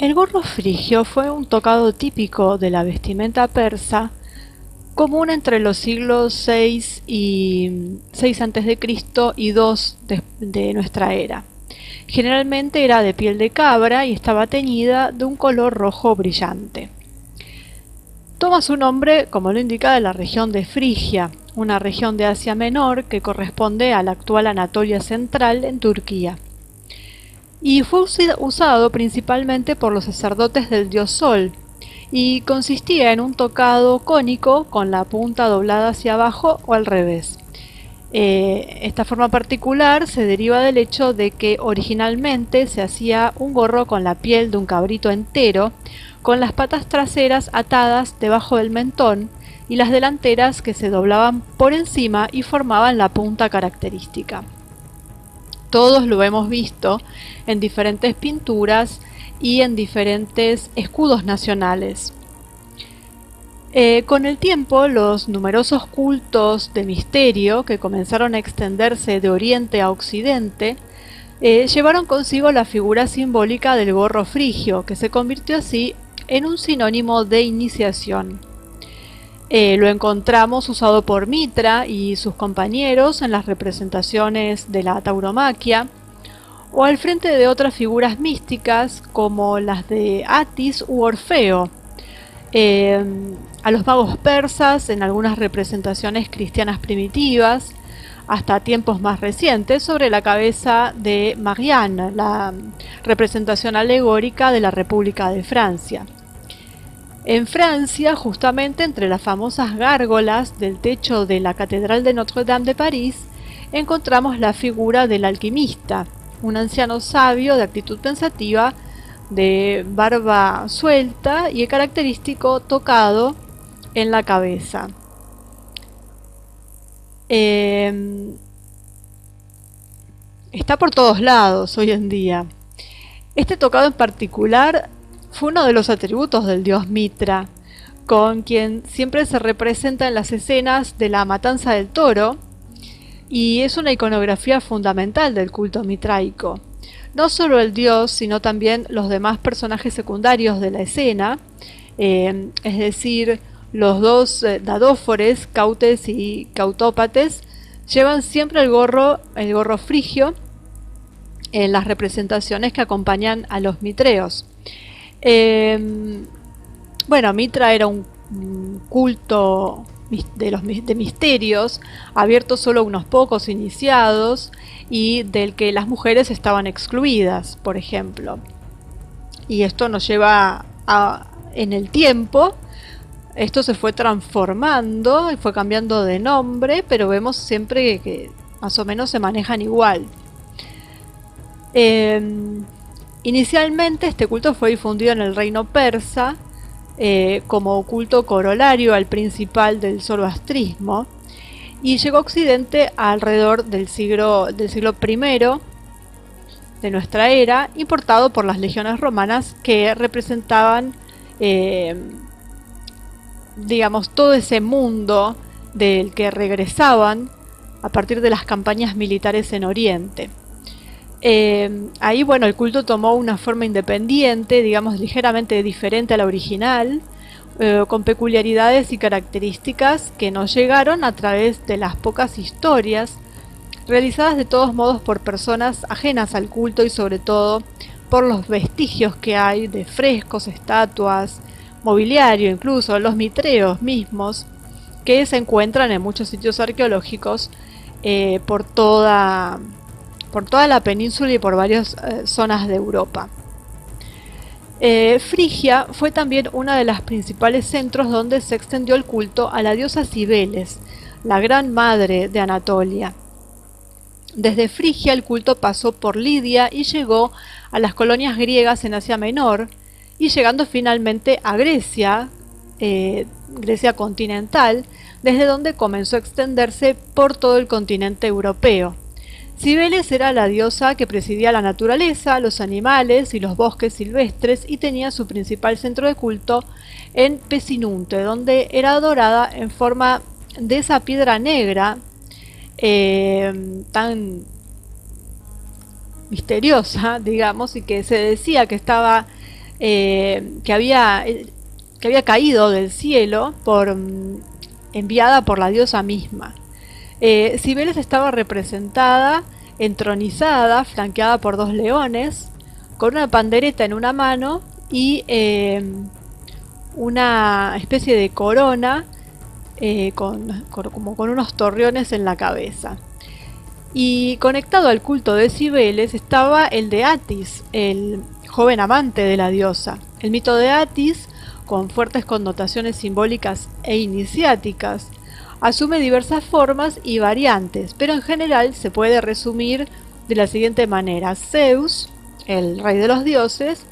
El gorro frigio fue un tocado típico de la vestimenta persa, común entre los siglos VI antes de Cristo y II de nuestra era. Generalmente era de piel de cabra y estaba teñida de un color rojo brillante. Toma su nombre, como lo indica, de la región de Frigia, una región de Asia Menor que corresponde a la actual Anatolia Central en Turquía. Y fue usado principalmente por los sacerdotes del dios Sol, y consistía en un tocado cónico con la punta doblada hacia abajo o al revés. Esta forma particular se deriva del hecho de que originalmente se hacía un gorro con la piel de un cabrito entero, con las patas traseras atadas debajo del mentón y las delanteras que se doblaban por encima y formaban la punta característica. Todos lo hemos visto en diferentes pinturas y en diferentes escudos nacionales. Con el tiempo, los numerosos cultos de misterio que comenzaron a extenderse de oriente a occidente llevaron consigo la figura simbólica del gorro frigio, que se convirtió así en un sinónimo de iniciación. Lo encontramos usado por Mitra y sus compañeros en las representaciones de la tauromaquia, o al frente de otras figuras místicas como las de Atis u Orfeo, a los magos persas en algunas representaciones cristianas primitivas, hasta tiempos más recientes sobre la cabeza de Marianne, la representación alegórica de la República de Francia. En Francia, justamente entre las famosas gárgolas del techo de la Catedral de Notre-Dame de París, encontramos la figura del alquimista, un anciano sabio de actitud pensativa, de barba suelta y el característico tocado en la cabeza. Está por todos lados hoy en día. Este tocado en particular fue uno de los atributos del dios Mitra, con quien siempre se representa en las escenas de la matanza del toro, y es una iconografía fundamental del culto mitraico. No solo el dios, sino también los demás personajes secundarios de la escena, es decir, los dos dadófores, Cautes y Cautópates, llevan siempre el gorro frigio en las representaciones que acompañan a los mitreos. Bueno, Mitra era un culto de misterios, abierto solo a unos pocos iniciados y del que las mujeres estaban excluidas, por ejemplo. Y esto nos lleva en el tiempo, esto se fue transformando y fue cambiando de nombre, pero vemos siempre que más o menos se manejan igual. Inicialmente este culto fue difundido en el reino persa, como culto corolario al principal del zoroastrismo, y llegó a Occidente alrededor del siglo I de nuestra era, importado por las legiones romanas que representaban, digamos, todo ese mundo del que regresaban a partir de las campañas militares en Oriente. Ahí, bueno, el culto tomó una forma independiente, digamos, ligeramente diferente a la original, con peculiaridades y características que nos llegaron a través de las pocas historias, realizadas de todos modos por personas ajenas al culto y sobre todo por los vestigios que hay de frescos, estatuas, mobiliario, incluso los mitreos mismos, que se encuentran en muchos sitios arqueológicos por toda la península y por varias zonas de Europa. Frigia fue también uno de los principales centros donde se extendió el culto a la diosa Cibeles, la gran madre de Anatolia. Desde Frigia el culto pasó por Lidia y llegó a las colonias griegas en Asia Menor, y llegando finalmente a Grecia, Grecia continental, desde donde comenzó a extenderse por todo el continente europeo. Cibeles era la diosa que presidía la naturaleza, los animales y los bosques silvestres, y tenía su principal centro de culto en Pesinunte, donde era adorada en forma de esa piedra negra tan misteriosa, digamos, y que se decía que estaba que había caído del cielo enviada por la diosa misma. Cibeles estaba representada, entronizada, flanqueada por dos leones, con una pandereta en una mano y una especie de corona como con unos torreones en la cabeza. Y conectado al culto de Cibeles estaba el de Atis, el joven amante de la diosa. El mito de Atis, con fuertes connotaciones simbólicas e iniciáticas, asume diversas formas y variantes, pero en general se puede resumir de la siguiente manera. Zeus, el rey de los dioses,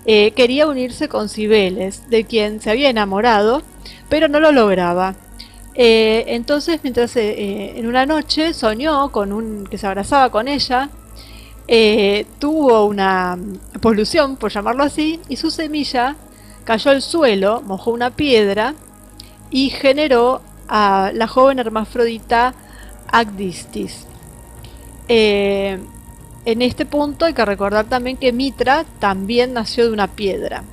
quería unirse con Cibeles, de quien se había enamorado, pero no lo lograba. Entonces, mientras en una noche soñó que se abrazaba con ella, tuvo una polución, por llamarlo así, y su semilla cayó al suelo, mojó una piedra y generó a la joven hermafrodita Agdistis. En este punto hay que recordar también que Mitra también nació de una piedra.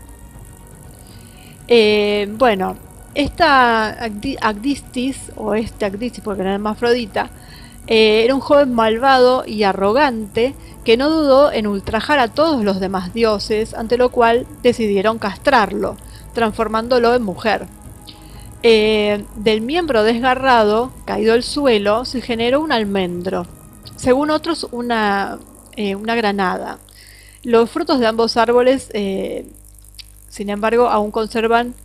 Bueno, esta Agdistis, o Agdistis porque era hermafrodita, era un joven malvado y arrogante que no dudó en ultrajar a todos los demás dioses, ante lo cual decidieron castrarlo, transformándolo en mujer. Del miembro desgarrado, caído al suelo, se generó un almendro, según otros una granada. Los frutos de ambos árboles, sin embargo, aún conservan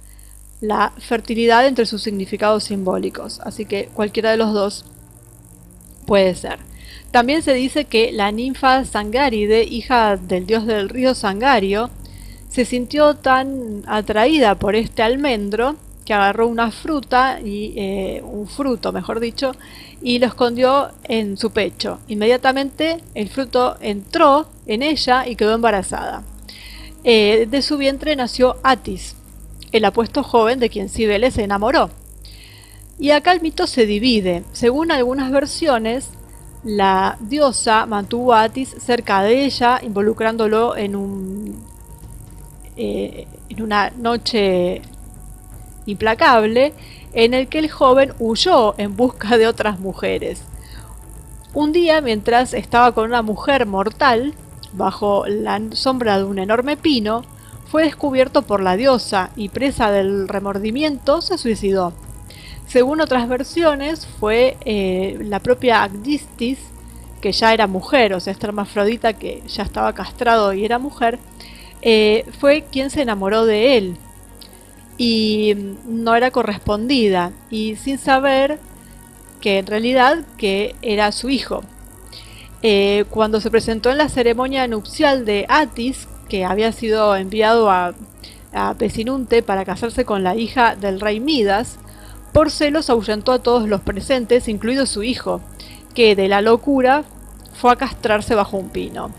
la fertilidad entre sus significados simbólicos, así que cualquiera de los dos puede ser. También se dice que la ninfa Sangáride, hija del dios del río Sangario, se sintió tan atraída por este almendro que agarró una fruta, un fruto mejor dicho, y lo escondió en su pecho. Inmediatamente el fruto entró en ella y quedó embarazada. De su vientre nació Atis, el apuesto joven de quien Cibeles se enamoró. Y acá el mito se divide. Según algunas versiones, la diosa mantuvo a Atis cerca de ella, involucrándolo en una noche implacable, en el que el joven huyó en busca de otras mujeres. Un día, mientras estaba con una mujer mortal, bajo la sombra de un enorme pino, fue descubierto por la diosa y, presa del remordimiento, se suicidó. Según otras versiones, fue la propia Agdistis, que ya era mujer, o sea, esta hermafrodita que ya estaba castrado y era mujer, fue quien se enamoró de él y no era correspondida, y sin saber que en realidad que era su hijo. Cuando se presentó en la ceremonia nupcial de Atis, que había sido enviado a Pesinunte para casarse con la hija del rey Midas, por celos ahuyentó a todos los presentes, incluido su hijo, que de la locura fue a castrarse bajo un pino.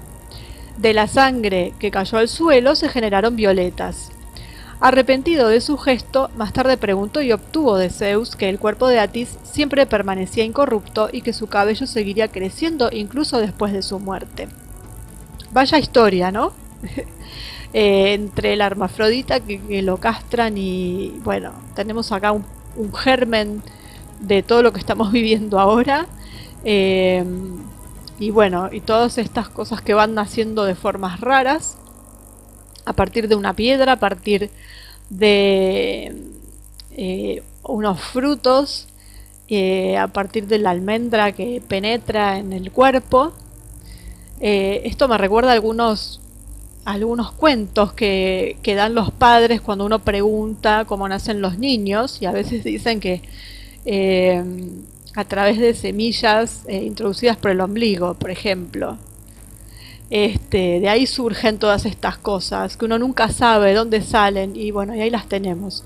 De la sangre que cayó al suelo se generaron violetas. Arrepentido de su gesto, más tarde preguntó y obtuvo de Zeus que el cuerpo de Atis siempre permanecía incorrupto y que su cabello seguiría creciendo incluso después de su muerte. Vaya historia, ¿no? Entre la hermafrodita que lo castran y, bueno, tenemos acá un germen de todo lo que estamos viviendo ahora. Y bueno, y todas estas cosas que van naciendo de formas raras, a partir de una piedra, a partir de unos frutos, a partir de la almendra que penetra en el cuerpo. Esto me recuerda algunos cuentos que dan los padres cuando uno pregunta cómo nacen los niños, y a veces dicen que a través de semillas introducidas por el ombligo, por ejemplo. De ahí surgen todas estas cosas que uno nunca sabe dónde salen, y bueno, y ahí las tenemos.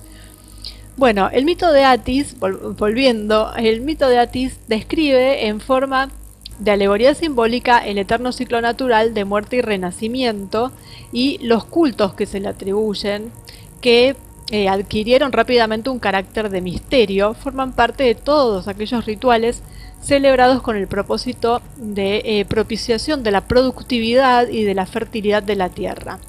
Bueno, el mito de Atis, volviendo, el mito de Atis describe en forma de alegoría simbólica el eterno ciclo natural de muerte y renacimiento y los cultos que se le atribuyen, que adquirieron rápidamente un carácter de misterio, forman parte de todos aquellos rituales celebrados con el propósito de propiciación de la productividad y de la fertilidad de la tierra.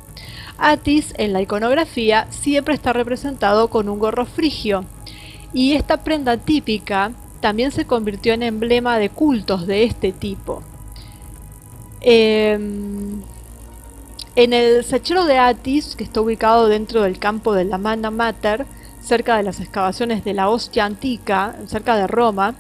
Atis en la iconografía siempre está representado con un gorro frigio, y esta prenda típica también se convirtió en emblema de cultos de este tipo. En el sechero de Atis, que está ubicado dentro del campo de la Magna Mater, cerca de las excavaciones de la Ostia Antica, cerca de Roma,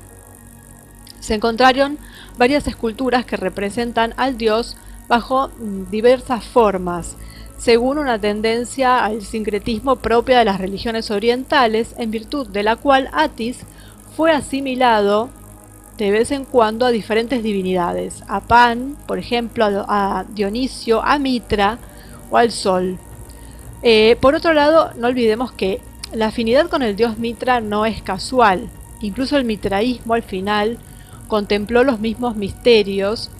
se encontraron varias esculturas que representan al dios bajo diversas formas, según una tendencia al sincretismo propia de las religiones orientales, en virtud de la cual Atis fue asimilado de vez en cuando a diferentes divinidades, a Pan, por ejemplo, a Dionisio, a Mitra o al Sol. Por otro lado, no olvidemos que la afinidad con el dios Mitra no es casual. Incluso el mitraísmo al final contempló los mismos misterios,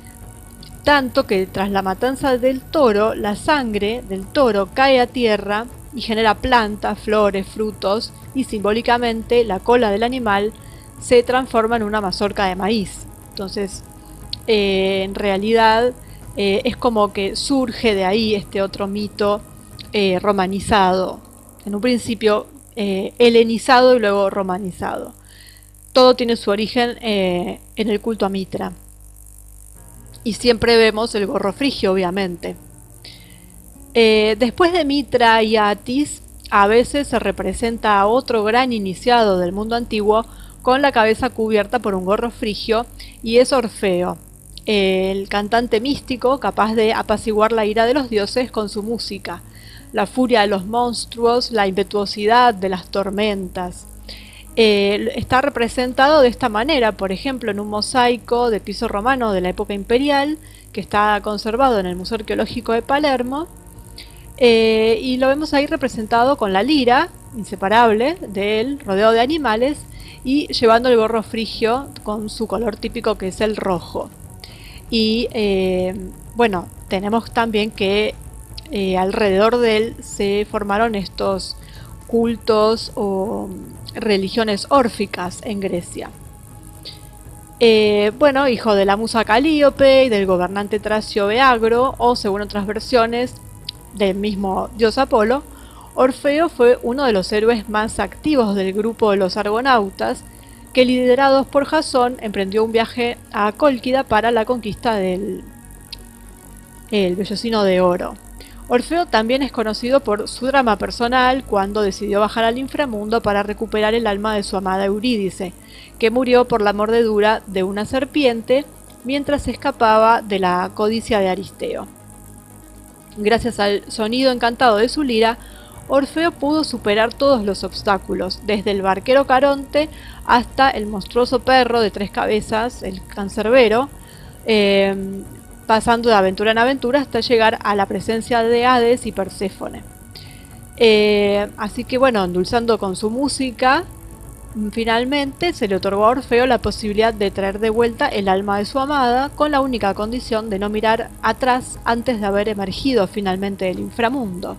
tanto que tras la matanza del toro, la sangre del toro cae a tierra y genera plantas, flores, frutos, y simbólicamente la cola del animal se transforma en una mazorca de maíz. Entonces, en realidad, es como que surge de ahí este otro mito romanizado. En un principio helenizado y luego romanizado. Todo tiene su origen en el culto a Mitra. Y siempre vemos el gorro frigio, obviamente. Después de Mitra y Atis, a veces se representa a otro gran iniciado del mundo antiguo con la cabeza cubierta por un gorro frigio, y es Orfeo, el cantante místico capaz de apaciguar la ira de los dioses con su música, la furia de los monstruos, la impetuosidad de las tormentas. Está representado de esta manera, por ejemplo, en un mosaico de piso romano de la época imperial, que está conservado en el Museo Arqueológico de Palermo, y lo vemos ahí representado con la lira, inseparable de él, rodeado de animales, y llevando el gorro frigio con su color típico, que es el rojo. Y bueno, tenemos también que alrededor de él se formaron estos cultos o religiones órficas en Grecia. Bueno, hijo de la musa Calíope y del gobernante tracio Beagro, o según otras versiones del mismo dios Apolo, Orfeo fue uno de los héroes más activos del grupo de los argonautas, que liderados por Jasón emprendió un viaje a Cólquida para la conquista del Vellocino de Oro. Orfeo también es conocido por su drama personal cuando decidió bajar al inframundo para recuperar el alma de su amada Eurídice, que murió por la mordedura de una serpiente mientras escapaba de la codicia de Aristeo. Gracias al sonido encantado de su lira, Orfeo pudo superar todos los obstáculos, desde el barquero Caronte hasta el monstruoso perro de 3 cabezas, el Cancerbero, pasando de aventura en aventura hasta llegar a la presencia de Hades y Perséfone. Así que bueno, endulzando con su música, finalmente se le otorgó a Orfeo la posibilidad de traer de vuelta el alma de su amada, con la única condición de no mirar atrás antes de haber emergido finalmente del inframundo.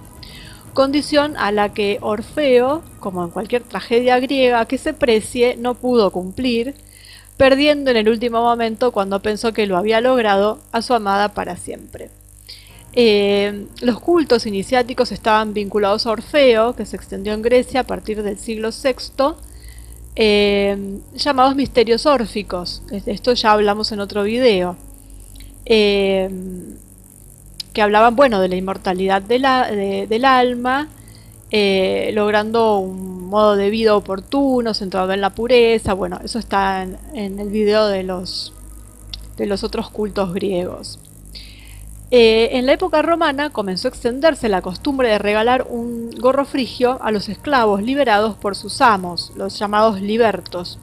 Condición a la que Orfeo, como en cualquier tragedia griega que se precie, no pudo cumplir, perdiendo en el último momento, cuando pensó que lo había logrado, a su amada para siempre. Los cultos iniciáticos estaban vinculados a Orfeo, que se extendió en Grecia a partir del siglo VI, llamados misterios órficos. De esto ya hablamos en otro video. Que hablaban, bueno, de la inmortalidad del alma, logrando un modo de vida oportuno, centrado en la pureza. Bueno, eso está en el video de los otros cultos griegos. En la época romana comenzó a extenderse la costumbre de regalar un gorro frigio a los esclavos liberados por sus amos, los llamados libertos.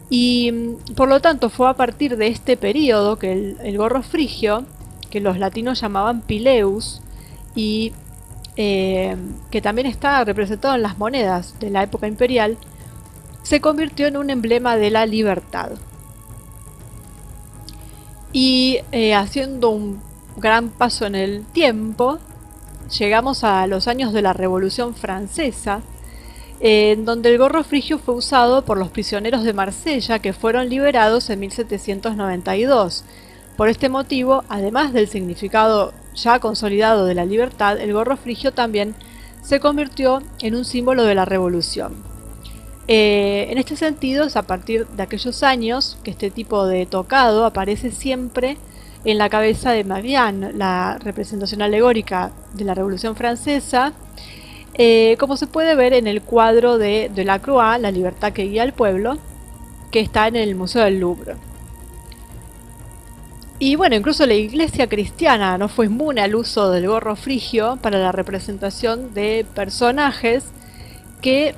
Y por lo tanto fue a partir de este periodo que el gorro frigio, que los latinos llamaban pileus, y que también está representado en las monedas de la época imperial, se convirtió en un emblema de la libertad. Y haciendo un gran paso en el tiempo, llegamos a los años de la Revolución Francesa, en donde el gorro frigio fue usado por los prisioneros de Marsella, que fueron liberados en 1792. Por este motivo, además del significado ya consolidado de la libertad, el gorro frigio también se convirtió en un símbolo de la revolución. En este sentido, es a partir de aquellos años que este tipo de tocado aparece siempre en la cabeza de Marianne, la representación alegórica de la Revolución Francesa, como se puede ver en el cuadro de Delacroix, La libertad que guía al pueblo, que está en el Museo del Louvre. Y bueno, incluso la iglesia cristiana no fue inmune al uso del gorro frigio para la representación de personajes que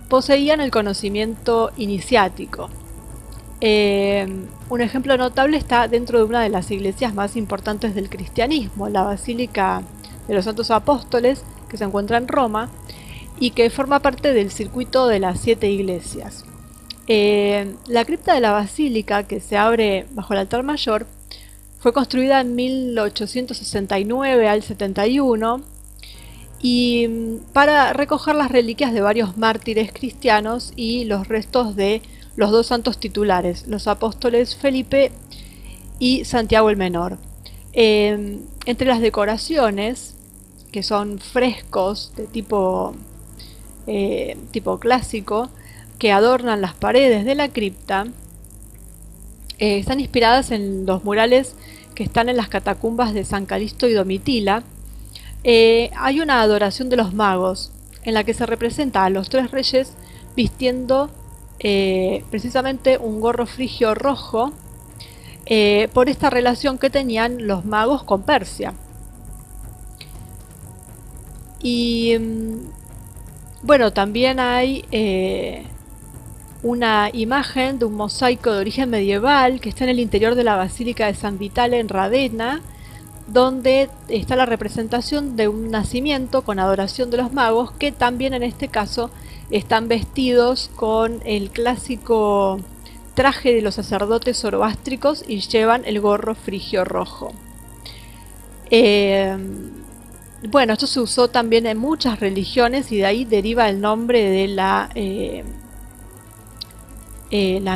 poseían el conocimiento iniciático. Un ejemplo notable está dentro de una de las iglesias más importantes del cristianismo, la Basílica de los Santos Apóstoles, que se encuentra en Roma y que forma parte del circuito de las 7 iglesias. La cripta de la basílica, que se abre bajo el altar mayor, fue construida en 1869 al 71 y para recoger las reliquias de varios mártires cristianos y los restos de los 2 santos titulares, los apóstoles Felipe y Santiago el Menor. Entre las decoraciones, que son frescos de tipo clásico, que adornan las paredes de la cripta, están inspiradas en los murales que están en las catacumbas de San Calixto y Domitila. Hay una adoración de los magos, en la que se representa a los 3 reyes vistiendo precisamente un gorro frigio rojo, por esta relación que tenían los magos con Persia. Y bueno, también hay una imagen de un mosaico de origen medieval que está en el interior de la Basílica de San Vitale en Ravenna, donde está la representación de un nacimiento con adoración de los magos, que también en este caso están vestidos con el clásico traje de los sacerdotes zoroástricos y llevan el gorro frigio rojo. Bueno, esto se usó también en muchas religiones y de ahí deriva el nombre de la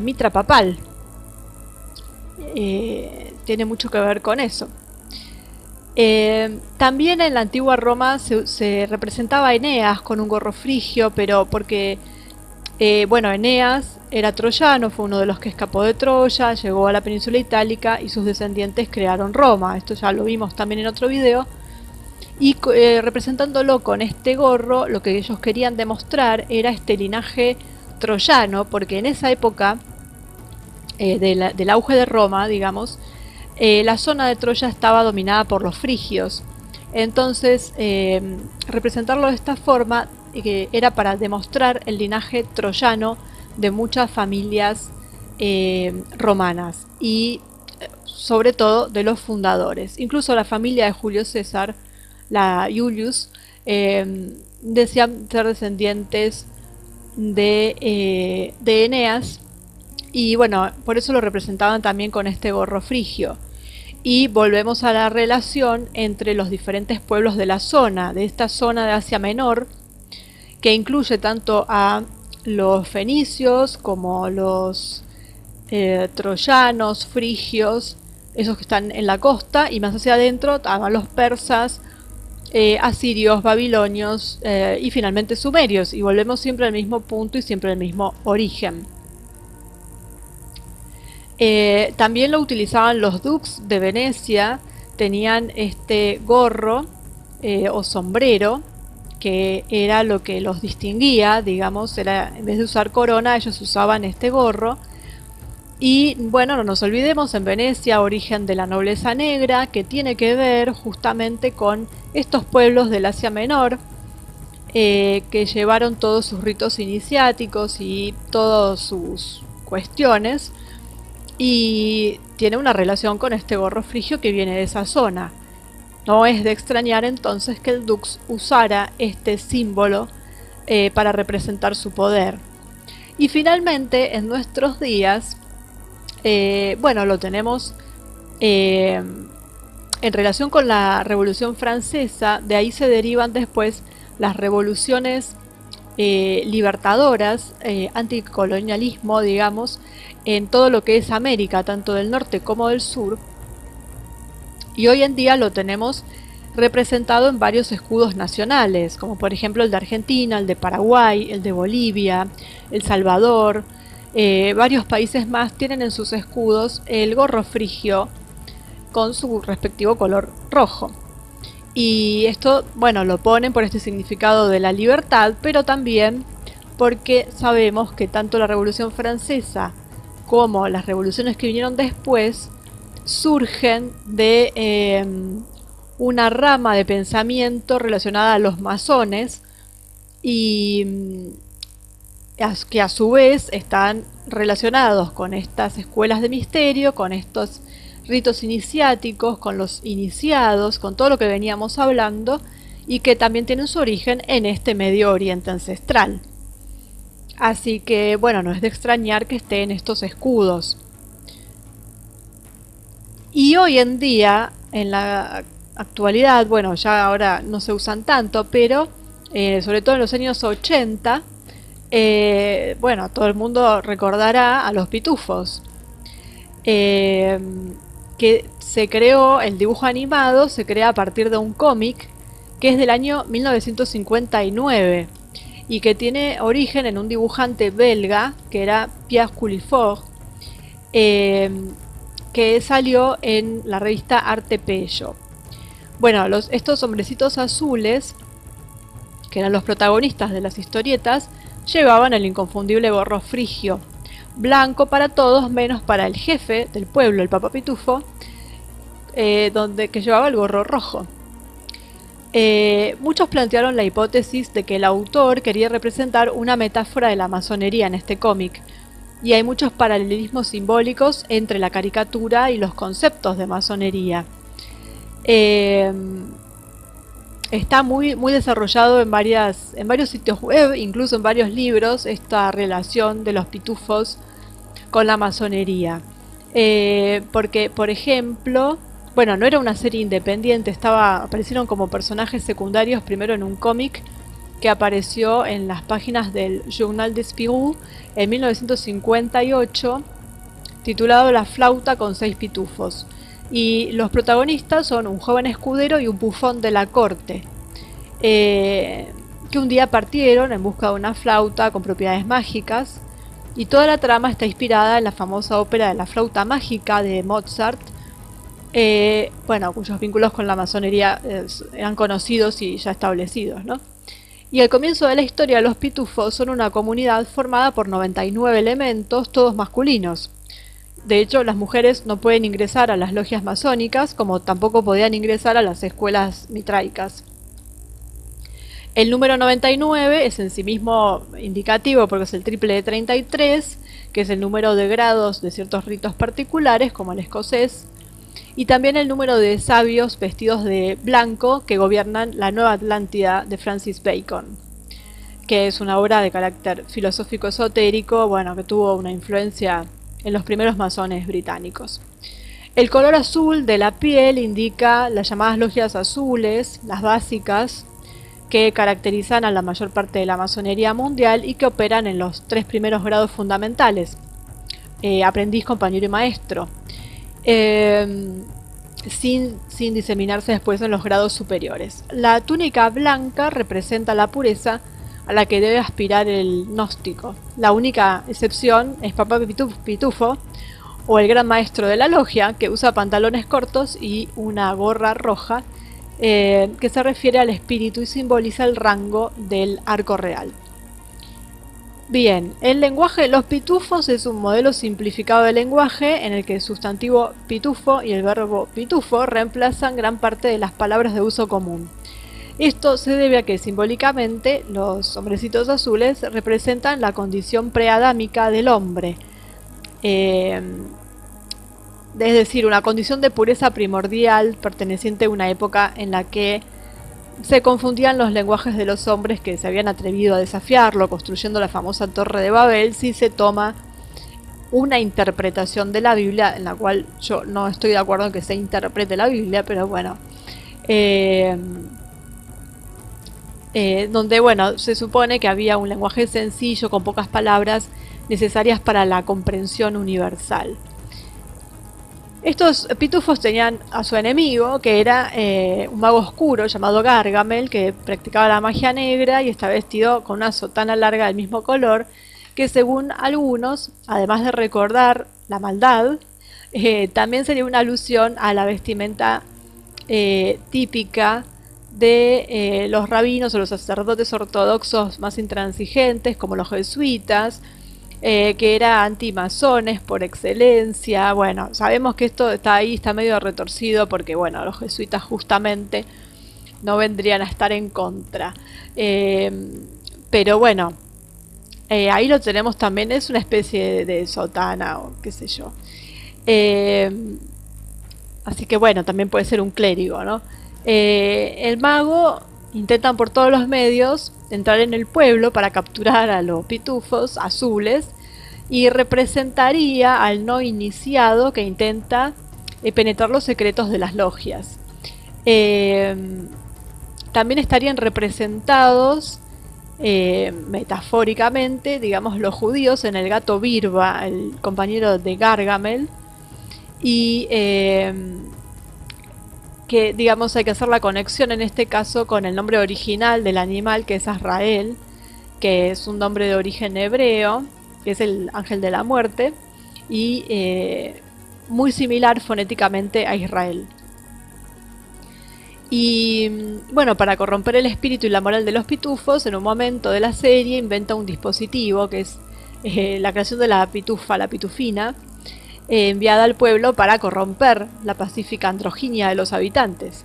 mitra papal. Tiene mucho que ver con eso. También en la antigua Roma se representaba a Eneas con un gorro frigio, pero porque bueno, Eneas era troyano, fue uno de los que escapó de Troya, llegó a la península itálica y sus descendientes crearon Roma. Esto ya lo vimos también en otro video. Y representándolo con este gorro, lo que ellos querían demostrar era este linaje troyano, porque en esa época del auge de Roma, digamos, la zona de Troya estaba dominada por los frigios. Entonces, representarlo de esta forma era para demostrar el linaje troyano de muchas familias romanas y sobre todo de los fundadores. Incluso la familia de Julio César, la Iulius, decían ser descendientes de Eneas, y bueno, por eso lo representaban también con este gorro frigio. Y volvemos a la relación entre los diferentes pueblos de la zona, de esta zona de Asia Menor, que incluye tanto a los fenicios como los troyanos, frigios, esos que están en la costa, y más hacia adentro a los persas, asirios, babilonios y finalmente sumerios, y volvemos siempre al mismo punto y siempre al mismo origen. También lo utilizaban los dukes de Venecia, tenían este gorro o sombrero, que era lo que los distinguía, digamos, era, en vez de usar corona, ellos usaban este gorro. Y bueno, no nos olvidemos, en Venecia, origen de la nobleza negra, que tiene que ver justamente con estos pueblos del Asia Menor, que llevaron todos sus ritos iniciáticos y todas sus cuestiones, y tiene una relación con este gorro frigio que viene de esa zona. No es de extrañar entonces que el dux usara este símbolo para representar su poder. Y finalmente, en nuestros días, bueno, lo tenemos en relación con la Revolución Francesa. De ahí se derivan después las revoluciones libertadoras, anticolonialismo, digamos, en todo lo que es América, tanto del norte como del sur. y hoy en día lo tenemos representado en varios escudos nacionales, como por ejemplo el de Argentina, el de Paraguay, el de Bolivia, El Salvador. Varios países más tienen en sus escudos el gorro frigio con su respectivo color rojo. Y esto, bueno, lo ponen por este significado de la libertad, pero también porque sabemos que tanto la Revolución Francesa como las revoluciones que vinieron después surgen de una rama de pensamiento relacionada a los masones y que a su vez están relacionados con estas escuelas de misterio, con estos ritos iniciáticos, con los iniciados, con todo lo que veníamos hablando y que también tienen su origen en este Medio Oriente ancestral. Así que, bueno, no es de extrañar que esté en estos escudos. Y hoy en día, en la actualidad, bueno, ya ahora no se usan tanto, pero sobre todo en los años 80, bueno, todo el mundo recordará a los pitufos. Que se creó, el dibujo animado se crea a partir de un cómic que es del año 1959 y que tiene origen en un dibujante belga que era Pierre Cullifort, que salió en la revista Arte Pello. Bueno, estos hombrecitos azules, que eran los protagonistas de las historietas, llevaban el inconfundible gorro frigio, blanco para todos menos para el jefe del pueblo, el Papá Pitufo, que llevaba el gorro rojo. Muchos plantearon la hipótesis de que el autor quería representar una metáfora de la masonería en este cómic, y hay muchos paralelismos simbólicos entre la caricatura y los conceptos de masonería. Está muy desarrollado en varios sitios web, incluso en varios libros, esta relación de los pitufos con la masonería. Porque, por ejemplo, bueno, no era una serie independiente, aparecieron como personajes secundarios primero en un cómic que apareció en las páginas del Journal des Spirou en 1958, titulado La flauta con 6 pitufos. Y los protagonistas son un joven escudero y un bufón de la corte, que un día partieron en busca de una flauta con propiedades mágicas, y toda la trama está inspirada en la famosa ópera de la flauta mágica de Mozart, bueno, cuyos vínculos con la masonería eran conocidos y ya establecidos, ¿no? Y al comienzo de la historia, los pitufos son una comunidad formada por 99 elementos, todos masculinos. De hecho, las mujeres no pueden ingresar a las logias masónicas, como tampoco podían ingresar a las escuelas mitraicas. El número 99 es en sí mismo indicativo porque es el triple de 33, que es el número de grados de ciertos ritos particulares, como el escocés, y también el número de sabios vestidos de blanco que gobiernan la Nueva Atlántida de Francis Bacon, que es una obra de carácter filosófico esotérico, bueno, que tuvo una influencia en los primeros masones británicos. El color azul de la piel indica las llamadas logias azules, las básicas, que caracterizan a la mayor parte de la masonería mundial y que operan en los 3 primeros grados fundamentales, aprendiz, compañero y maestro, sin diseminarse después en los grados superiores. La túnica blanca representa la pureza a la que debe aspirar el gnóstico. La única excepción es Papá Pitufo, o el gran maestro de la logia, que usa pantalones cortos y una gorra roja, que se refiere al espíritu y simboliza el rango del arco real. Bien, el lenguaje de los pitufos es un modelo simplificado de lenguaje en el que el sustantivo pitufo y el verbo pitufo reemplazan gran parte de las palabras de uso común. Esto se debe a que simbólicamente los hombrecitos azules representan la condición preadámica del hombre, es decir, una condición de pureza primordial perteneciente a una época en la que se confundían los lenguajes de los hombres que se habían atrevido a desafiarlo, construyendo la famosa Torre de Babel, si se toma una interpretación de la Biblia, en la cual yo no estoy de acuerdo en que se interprete la Biblia, pero bueno, donde, bueno, se supone que había un lenguaje sencillo, con pocas palabras necesarias para la comprensión universal. Estos pitufos tenían a su enemigo, que era un mago oscuro llamado Gargamel, que practicaba la magia negra y está vestido con una sotana larga del mismo color, que según algunos, además de recordar la maldad, también sería una alusión a la vestimenta típica de los rabinos o los sacerdotes ortodoxos más intransigentes, como los jesuitas, que era antimasones por excelencia. Bueno, sabemos que esto está ahí, está medio retorcido porque, bueno, los jesuitas justamente no vendrían a estar en contra. Eh, pero bueno, ahí lo tenemos también, es una especie de sotana o qué sé yo. Eh, Así que bueno, también puede ser un clérigo, ¿no? El mago intentan por todos los medios entrar en el pueblo para capturar a los pitufos azules y representaría al no iniciado que intenta penetrar los secretos de las logias. Eh, También estarían representados metafóricamente, digamos, los judíos en el gato Birba, el compañero de Gargamel, y que digamos hay que hacer la conexión en este caso con el nombre original del animal, que es Azrael, que es un nombre de origen hebreo, que es el ángel de la muerte, y muy similar fonéticamente a Israel. Y bueno, para corromper el espíritu y la moral de los pitufos, en un momento de la serie inventa un dispositivo que es la creación de la pitufa, la pitufina, enviada al pueblo para corromper la pacífica androginia de los habitantes.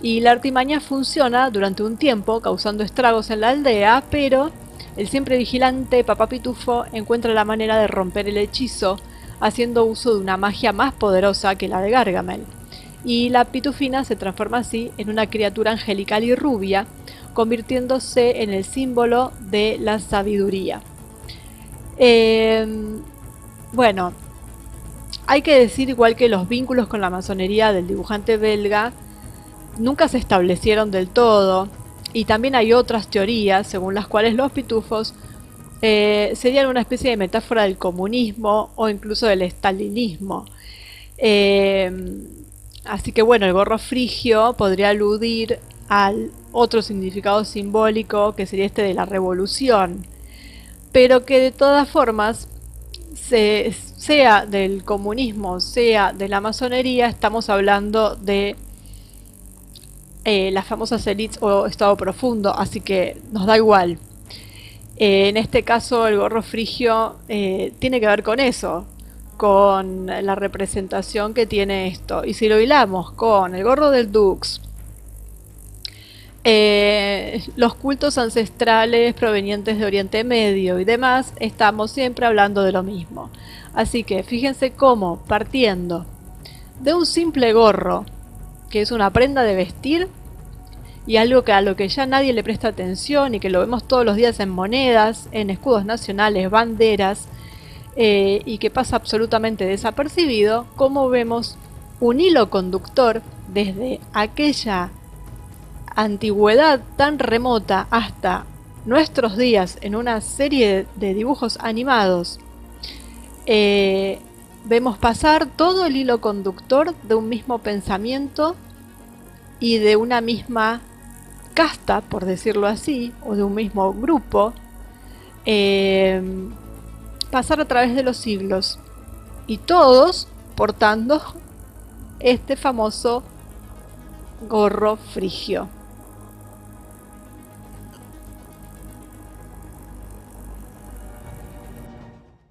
Y la artimaña funciona durante un tiempo, causando estragos en la aldea, pero el siempre vigilante Papá Pitufo encuentra la manera de romper el hechizo, haciendo uso de una magia más poderosa que la de Gargamel. Y la pitufina se transforma así en una criatura angelical y rubia, convirtiéndose en el símbolo de la sabiduría. Bueno, hay que decir igual que los vínculos con la masonería del dibujante belga nunca se establecieron del todo, y también hay otras teorías según las cuales los pitufos serían una especie de metáfora del comunismo o incluso del estalinismo. Así que bueno, el gorro frigio podría aludir al otro significado simbólico que sería este de la revolución, pero que de todas formas, sea del comunismo, sea de la masonería, estamos hablando de las famosas élites o estado profundo, así que nos da igual. En este caso el gorro frigio tiene que ver con eso, con la representación que tiene esto. Y si lo hilamos con el gorro del Dux, los cultos ancestrales provenientes de Oriente Medio y demás, estamos siempre hablando de lo mismo. Así que fíjense cómo, partiendo de un simple gorro, que es una prenda de vestir, y algo que a lo que ya nadie le presta atención y que lo vemos todos los días en monedas, en escudos nacionales, banderas, y que pasa absolutamente desapercibido, como vemos un hilo conductor desde aquella antigüedad tan remota hasta nuestros días en una serie de dibujos animados. Vemos pasar todo el hilo conductor de un mismo pensamiento y de una misma casta, por decirlo así, o de un mismo grupo, pasar a través de los siglos, y todos portando este famoso gorro frigio.